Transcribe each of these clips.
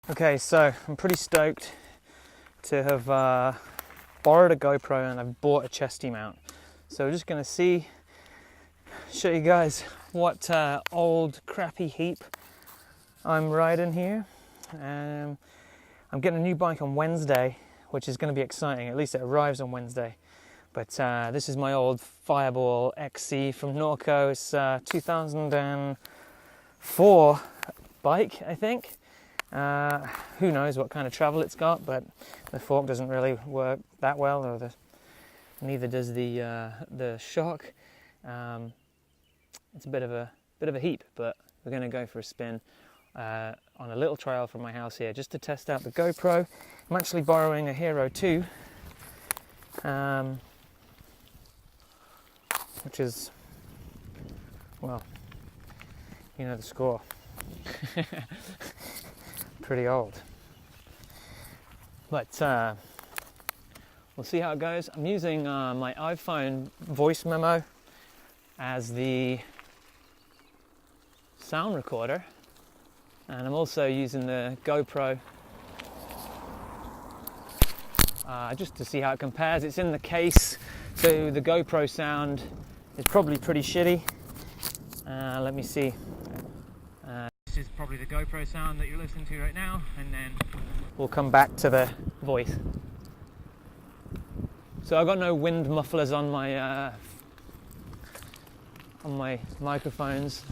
Okay, so I'm pretty stoked to have borrowed a GoPro and I've bought a chesty mount. So we're just going to show you guys what old crappy heap I'm riding here. I'm getting a new bike on Wednesday, which is going to be exciting. At least it arrives on Wednesday. But this is my old Fireball XC from Norco. It's 2004 bike, I think. Who knows what kind of travel it's got, but the fork doesn't really work that well, or neither does the shock. It's a bit of a heap, but we're going to go for a spin on a little trail from my house here just to test out the GoPro. I'm actually borrowing a Hero 2, which is, well, you know the score. Pretty old, but we'll see how it goes. I'm using my iPhone voice memo as the sound recorder, and I'm also using the GoPro just to see how it compares. It's in the case, so the GoPro sound is probably pretty shitty. Let me see. This is probably the GoPro sound that you're listening to right now, and then we'll come back to the voice. So I've got no wind mufflers on my microphones,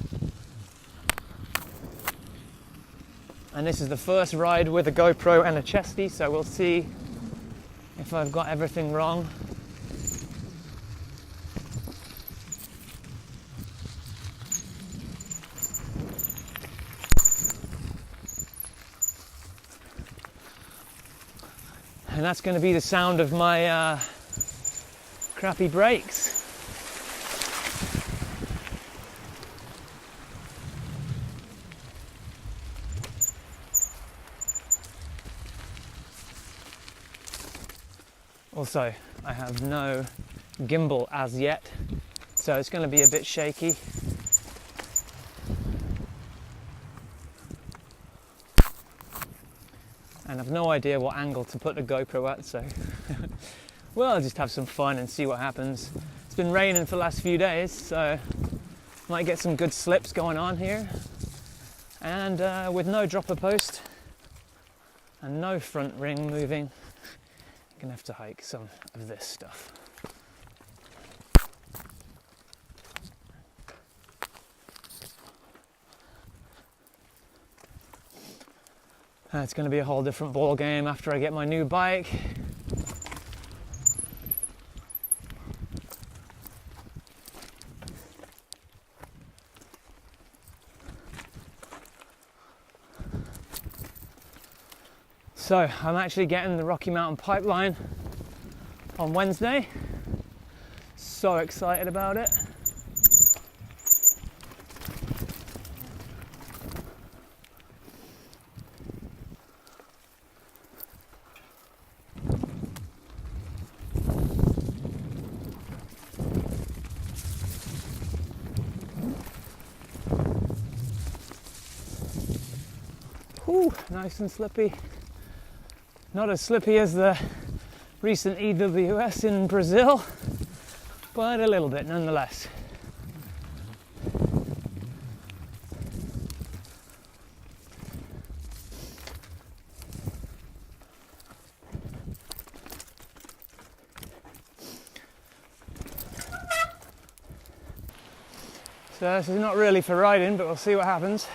and this is the first ride with a GoPro and a chesty, so we'll see if I've got everything wrong. And that's going to be the sound of my crappy brakes. Also, I have no gimbal as yet, so it's going to be a bit shaky. And I've no idea what angle to put the GoPro at, so well, I'll just have some fun and see what happens. It's been raining for the last few days, so might get some good slips going on here. And with no dropper post and no front ring moving, I'm gonna have to hike some of this stuff. It's going to be a whole different ball game after I get my new bike. So I'm actually getting the Rocky Mountain Pipeline on Wednesday. So excited about it. Ooh, nice and slippy. Not as slippy as the recent EWS in Brazil, but a little bit nonetheless. So this is not really for riding, but we'll see what happens.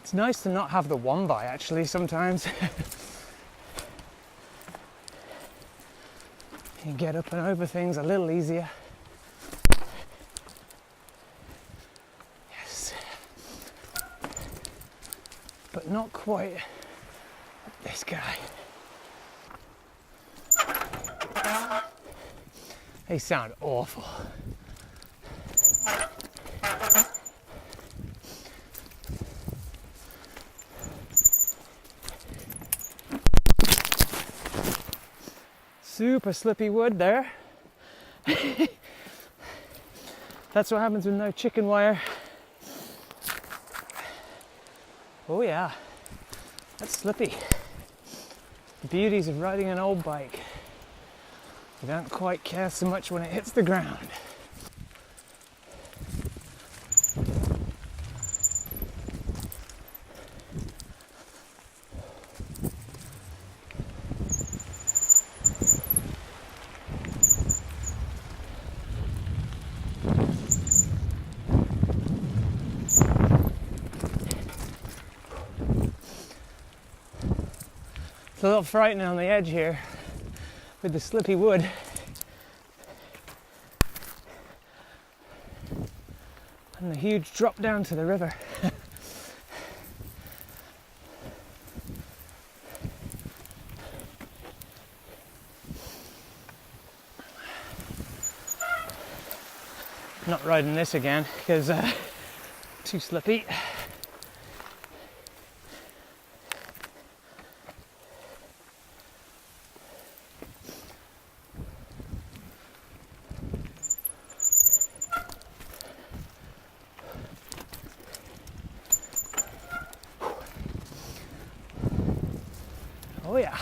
It's nice to not have the one by actually sometimes. You get up and over things a little easier. Yes. But not quite like this guy. They sound awful. Super slippy wood there. That's what happens with no chicken wire. Oh yeah, that's slippy. The beauties of riding an old bike. You don't quite care so much when it hits the ground. It's a little frightening on the edge here with the slippy wood. And the huge drop down to the river. Not riding this again because too slippy. Oh yeah.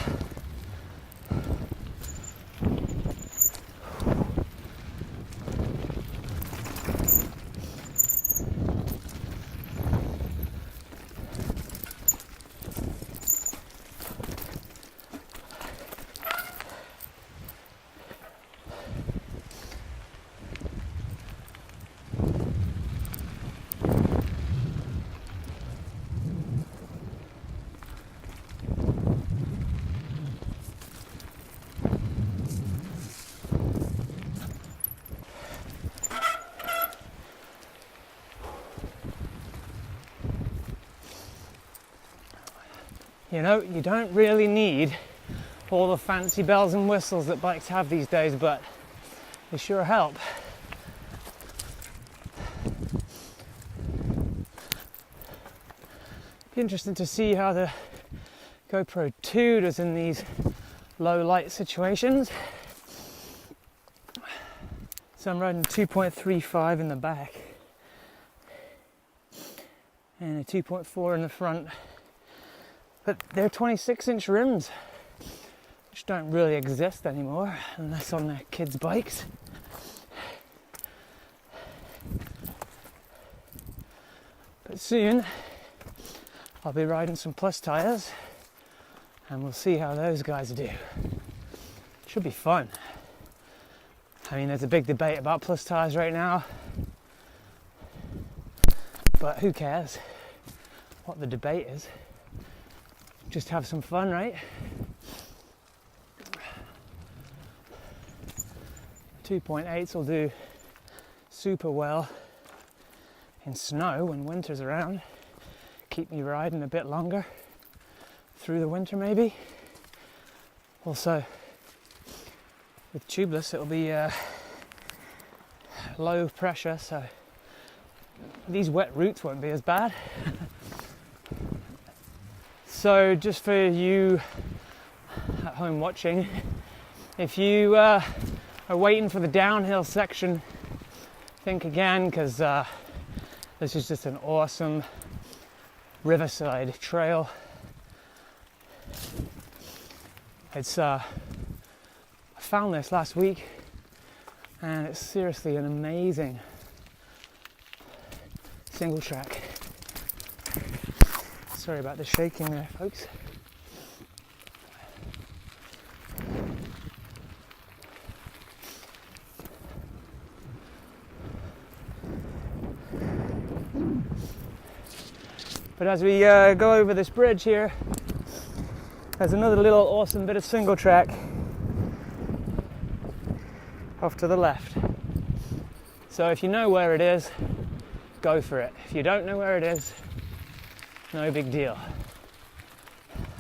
You know, you don't really need all the fancy bells and whistles that bikes have these days, but they sure help. Be interesting to see how the GoPro 2 does in these low light situations. So I'm riding 2.35 in the back and a 2.4 in the front. But they're 26-inch rims, which don't really exist anymore, unless on their kids' bikes. But soon, I'll be riding some plus tyres, and we'll see how those guys do. Should be fun. I mean, there's a big debate about plus tyres right now, but who cares what the debate is? Just have some fun, right? 2.8s will do super well in snow when winter's around. Keep me riding a bit longer through the winter maybe. Also, with tubeless it'll be low pressure, so these wet routes won't be as bad. So just for you at home watching, if you are waiting for the downhill section, think again, because this is just an awesome riverside trail. It's I found this last week and it's seriously an amazing single track. Sorry about the shaking there, folks. But as we go over this bridge here, there's another little awesome bit of single track off to the left. So if you know where it is, go for it. If you don't know where it is, no big deal.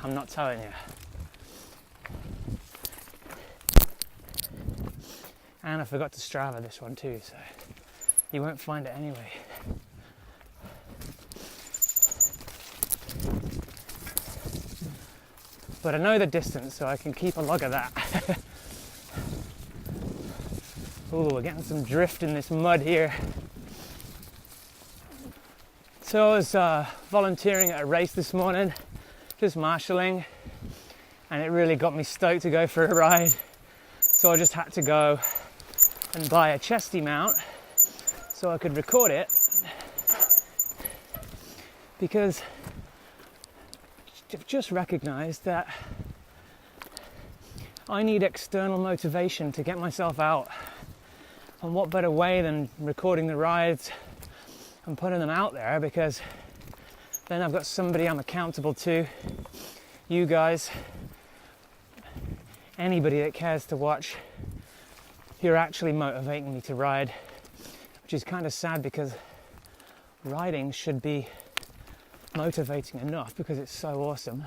I'm not telling you. And I forgot to Strava this one too, so you won't find it anyway. But I know the distance, so I can keep a log of that. Ooh, we're getting some drift in this mud here. So I was volunteering at a race this morning, just marshalling, and it really got me stoked to go for a ride. So I just had to go and buy a chesty mount so I could record it, because I've just recognized that I need external motivation to get myself out. And what better way than recording the rides and putting them out there, because then I've got somebody I'm accountable to, you guys, anybody that cares to watch. You're actually motivating me to ride, which is kind of sad, because riding should be motivating enough because it's so awesome.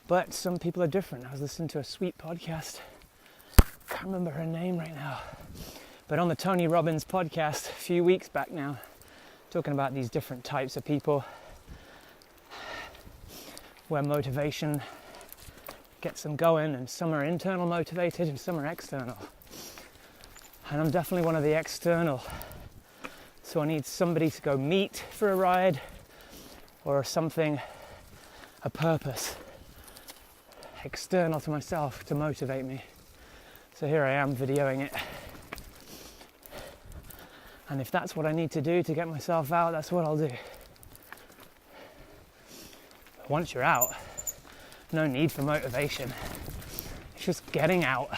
But some people are different. I was listening to a sweet podcast, can't remember her name right now, but on the Tony Robbins podcast a few weeks back now, talking about these different types of people where motivation gets them going, and some are internal motivated and some are external. And I'm definitely one of the external. So I need somebody to go meet for a ride or something, a purpose external to myself to motivate me. So here I am videoing it. And if that's what I need to do to get myself out, that's what I'll do. But once you're out, no need for motivation. It's just getting out.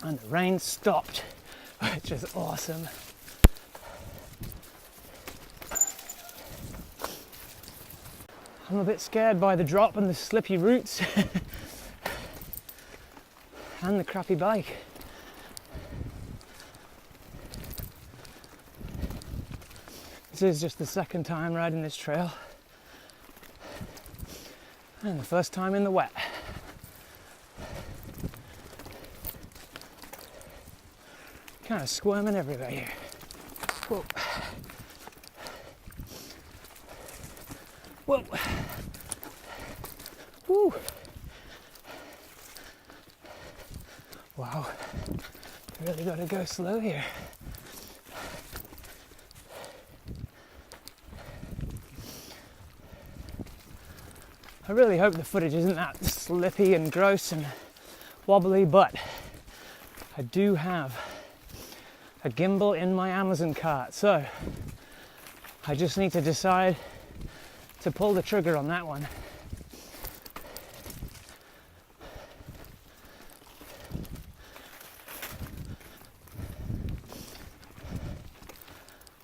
And the rain stopped, which is awesome. I'm a bit scared by the drop and the slippy roots and the crappy bike. This is just the second time riding this trail and the first time in the wet. Kind of squirming everywhere here. Whoa. Whoa. Woo. Wow. Really got to go slow here. I really hope the footage isn't that slippy and gross and wobbly, but I do have a gimbal in my Amazon cart, so I just need to decide to pull the trigger on that one.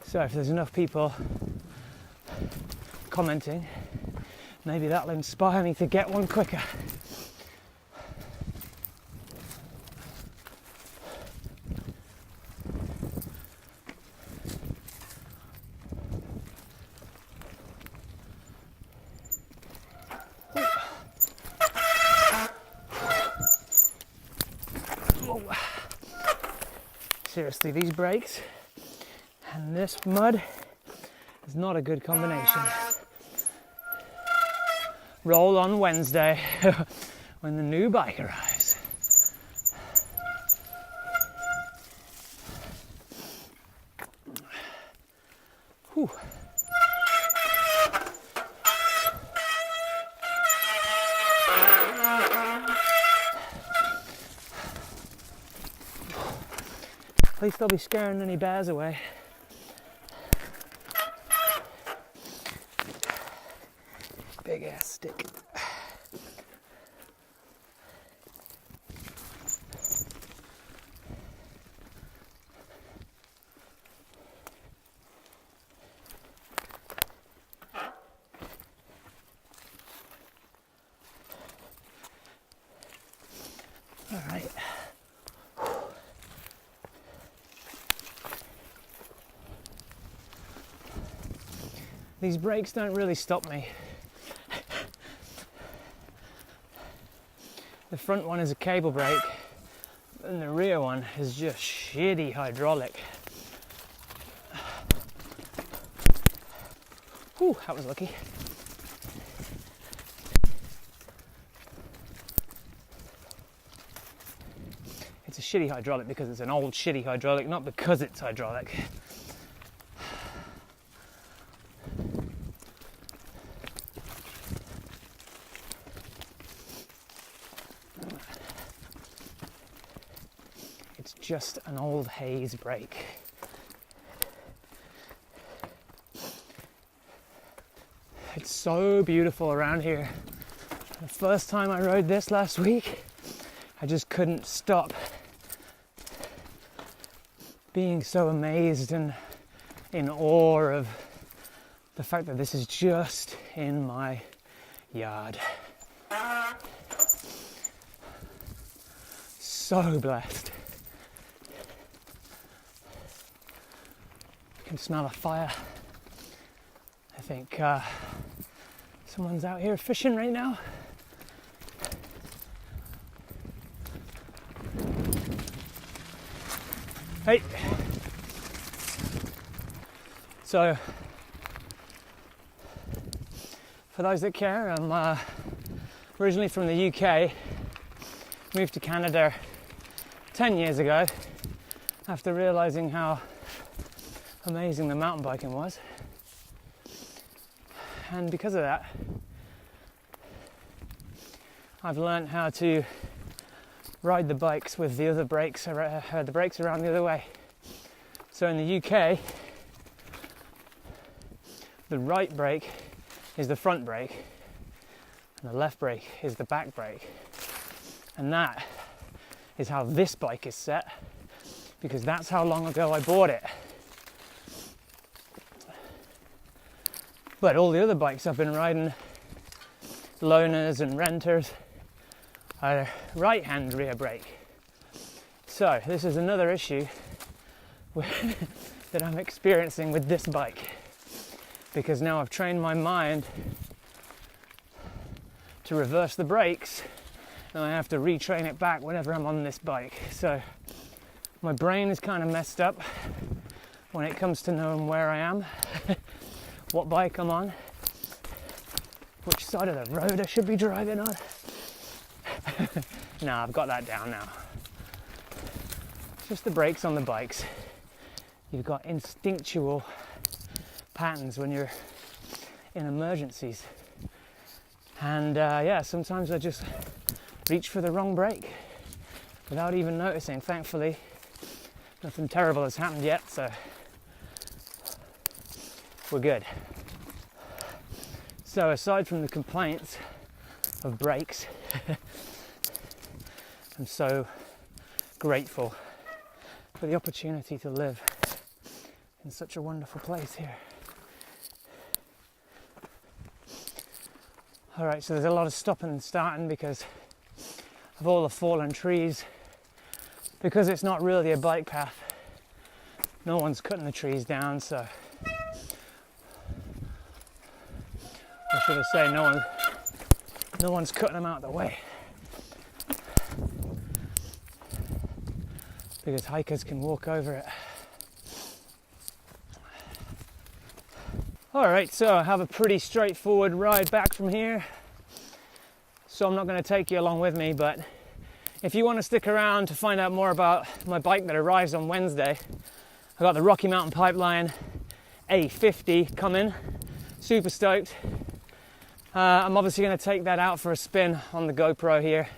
So if there's enough people commenting, maybe that'll inspire me to get one quicker. Seriously, these brakes and this mud is not a good combination. Roll on Wednesday when the new bike arrives. Whew. At least I'll be scaring any bears away. Big ass stick. All right. These brakes don't really stop me. The front one is a cable brake, and the rear one is just shitty hydraulic. Whew, that was lucky. It's a shitty hydraulic because it's an old shitty hydraulic, not because it's hydraulic. It's just an old Hayes brake. It's so beautiful around here. The first time I rode this last week, I just couldn't stop being so amazed and in awe of the fact that this is just in my yard. So blessed. I can smell a fire. I think someone's out here fishing right now. Hey! So, for those that care, I'm originally from the UK, moved to Canada 10 years ago after realising how amazing the mountain biking was. And because of that, I've learned how to ride the bikes with the other brakes, the brakes around the other way. So in the UK, the right brake is the front brake, and the left brake is the back brake. And that is how this bike is set, because that's how long ago I bought it. But all the other bikes I've been riding, loaners and renters, are right-hand rear brake. So this is another issue that I'm experiencing with this bike, because now I've trained my mind to reverse the brakes, and I have to retrain it back whenever I'm on this bike. So my brain is kind of messed up when it comes to knowing where I am, what bike I'm on, which side of the road I should be driving on. No, I've got that down now. It's just the brakes on the bikes. You've got instinctual patterns when you're in emergencies. And yeah, sometimes I just reach for the wrong brake without even noticing. Thankfully, nothing terrible has happened yet, so we're good. So aside from the complaints of brakes, I'm so grateful for the opportunity to live in such a wonderful place here. Alright, so there's a lot of stopping and starting because of all the fallen trees. Because it's not really a bike path, no one's cutting the trees down, so I should have said no one's cutting them out of the way, because hikers can walk over it. Alright, so I have a pretty straightforward ride back from here, so I'm not going to take you along with me, but if you want to stick around to find out more about my bike that arrives on Wednesday, I got the Rocky Mountain Pipeline A50 coming, super stoked. I'm obviously going to take that out for a spin on the GoPro here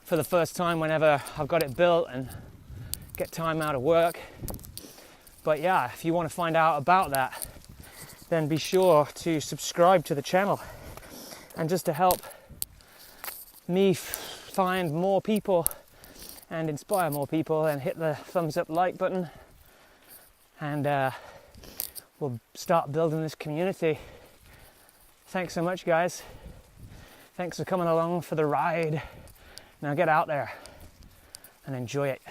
for the first time whenever I've got it built and get time out of work. But yeah, if you want to find out about that, then be sure to subscribe to the channel. And just to help me find more people and inspire more people, and hit the thumbs up like button, and we'll start building this community. Thanks so much, guys. Thanks for coming along for the ride. Now get out there and enjoy it.